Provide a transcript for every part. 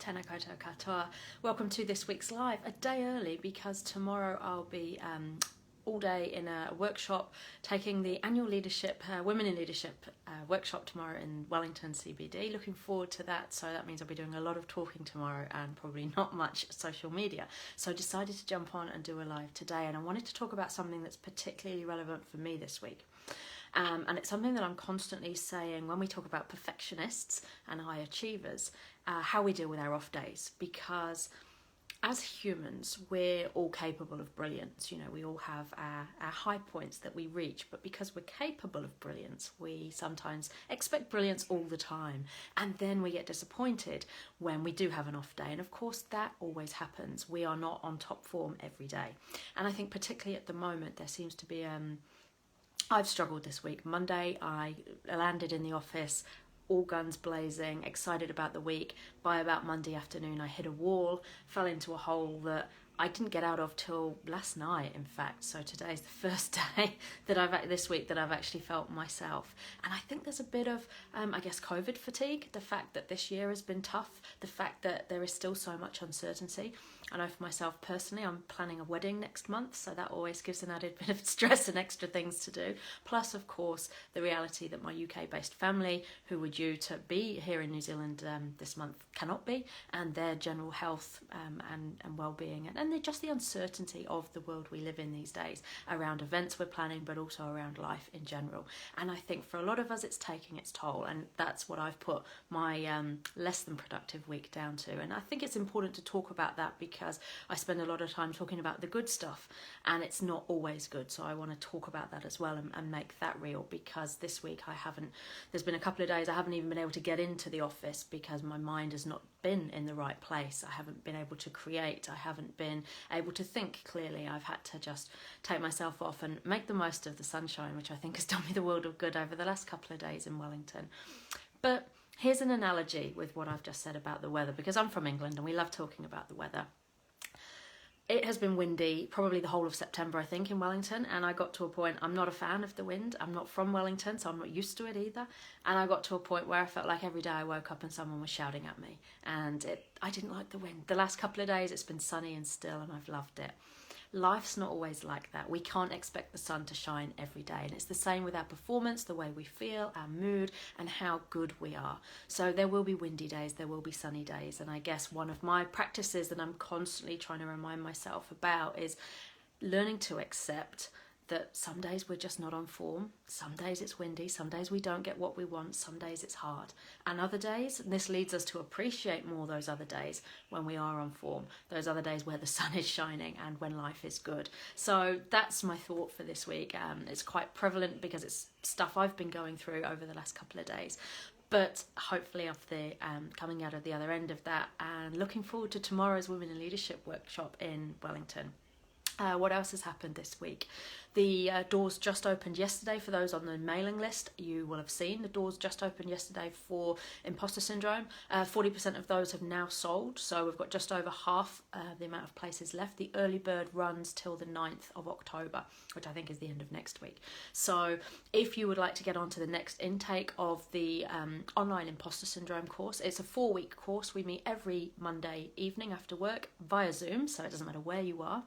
Tēnā koutou katoa. Welcome to this week's live, a day early because tomorrow I'll be all day in a workshop taking the annual leadership, Women in Leadership workshop tomorrow in Wellington CBD. Looking forward to that, so that means I'll be doing a lot of talking tomorrow and probably not much social media. So I decided to jump on and do a live today, and I wanted to talk about something that's particularly relevant for me this week. And it's something that I'm constantly saying when we talk about perfectionists and high achievers, how we deal with our off days, because as humans, we're all capable of brilliance. You know, we all have our high points that we reach, but because we're capable of brilliance, we sometimes expect brilliance all the time. And then we get disappointed when we do have an off day. And of course, that always happens. We are not on top form every day. And I think particularly at the moment, there seems to be, I've struggled this week. Monday, I landed in the office, all guns blazing, excited about the week. By about Monday afternoon, I hit a wall, fell into a hole that I didn't get out of till last night, in fact. So today's the first day that this week that I've actually felt myself. And I think there's a bit of, I guess, COVID fatigue. The fact that this year has been tough, the fact that there is still so much uncertainty. I know for myself personally, I'm planning a wedding next month, so that always gives an added bit of stress and extra things to do. Plus, of course, the reality that my UK-based family, who were due to be here in New Zealand this month, cannot be, and their general health and well-being, and just the uncertainty of the world we live in these days around events we're planning, but also around life in general. And I think for a lot of us, it's taking its toll, and that's what I've put my less than productive week down to. And I think it's important to talk about that because I spend a lot of time talking about the good stuff, and it's not always good. So I want to talk about that as well and make that real, because this week there's been a couple of days I haven't even been able to get into the office because my mind has not been in the right place. I haven't been able to create. I haven't been able to think clearly. I've had to just take myself off and make the most of the sunshine, which I think has done me the world of good over the last couple of days in Wellington. But here's an analogy with what I've just said about the weather, because I'm from England and we love talking about the weather. It has been windy probably the whole of September, I think, in Wellington, and I got to a point, I'm not a fan of the wind. I'm not from Wellington, so I'm not used to it either. And I got to a point where I felt like every day I woke up and someone was shouting at me, and I didn't like the wind. The last couple of days it's been sunny and still, and I've loved it. Life's not always like that. We can't expect the sun to shine every day. And it's the same with our performance, the way we feel, our mood, and how good we are. So there will be windy days, there will be sunny days. And I guess one of my practices that I'm constantly trying to remind myself about is learning to accept that some days we're just not on form. Some days it's windy, some days we don't get what we want, some days it's hard. And other days, and this leads us to appreciate more those other days when we are on form, those other days where the sun is shining and when life is good. So that's my thought for this week. It's quite prevalent because it's stuff I've been going through over the last couple of days. But hopefully after coming out of the other end of that and looking forward to tomorrow's Women in Leadership workshop in Wellington. What else has happened this week? The doors just opened yesterday. For those on the mailing list, you will have seen the doors just opened yesterday for Imposter syndrome. 40% of those have now sold, so we've got just over half the amount of places left. The early bird runs till the 9th of October, which I think is the end of next week. So if you would like to get onto the next intake of the online Imposter syndrome course, it's a 4-week course. We meet every Monday evening after work via Zoom, so it doesn't matter where you are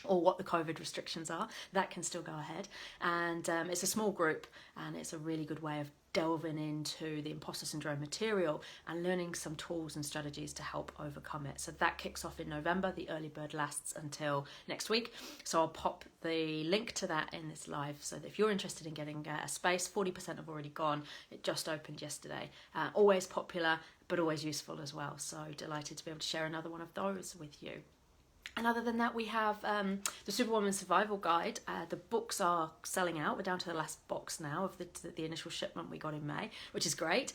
or what the COVID restrictions are, that can still go ahead. And it's a small group, and it's a really good way of delving into the imposter syndrome material and learning some tools and strategies to help overcome it. So that kicks off in November. The early bird lasts until next week. So I'll pop the link to that in this live, so that if you're interested in getting a space, 40% have already gone. It just opened yesterday. Always popular, but always useful as well. So delighted to be able to share another one of those with you. And other than that, we have the Superwoman Survival Guide. The books are selling out. We're down to the last box now of the initial shipment we got in May, which is great.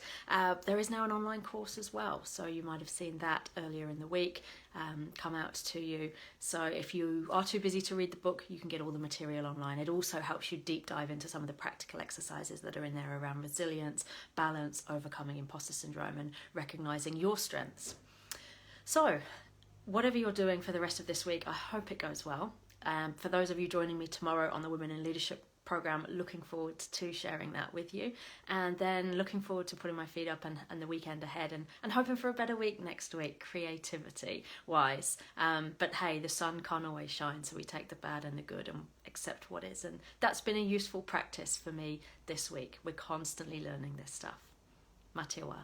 There is now an online course as well, so you might have seen that earlier in the week come out to you. So if you are too busy to read the book, you can get all the material online. It also helps you deep dive into some of the practical exercises that are in there around resilience, balance, overcoming imposter syndrome, and recognising your strengths. So, whatever you're doing for the rest of this week, I hope it goes well. For those of you joining me tomorrow on the Women in Leadership program. Looking forward to sharing that with you, and then looking forward to putting my feet up and the weekend ahead, and hoping for a better week next week, creativity wise. But hey, the sun can't always shine, so we take the bad and the good and accept what is, and that's been a useful practice for me this week. We're constantly learning this stuff. Mā te wā.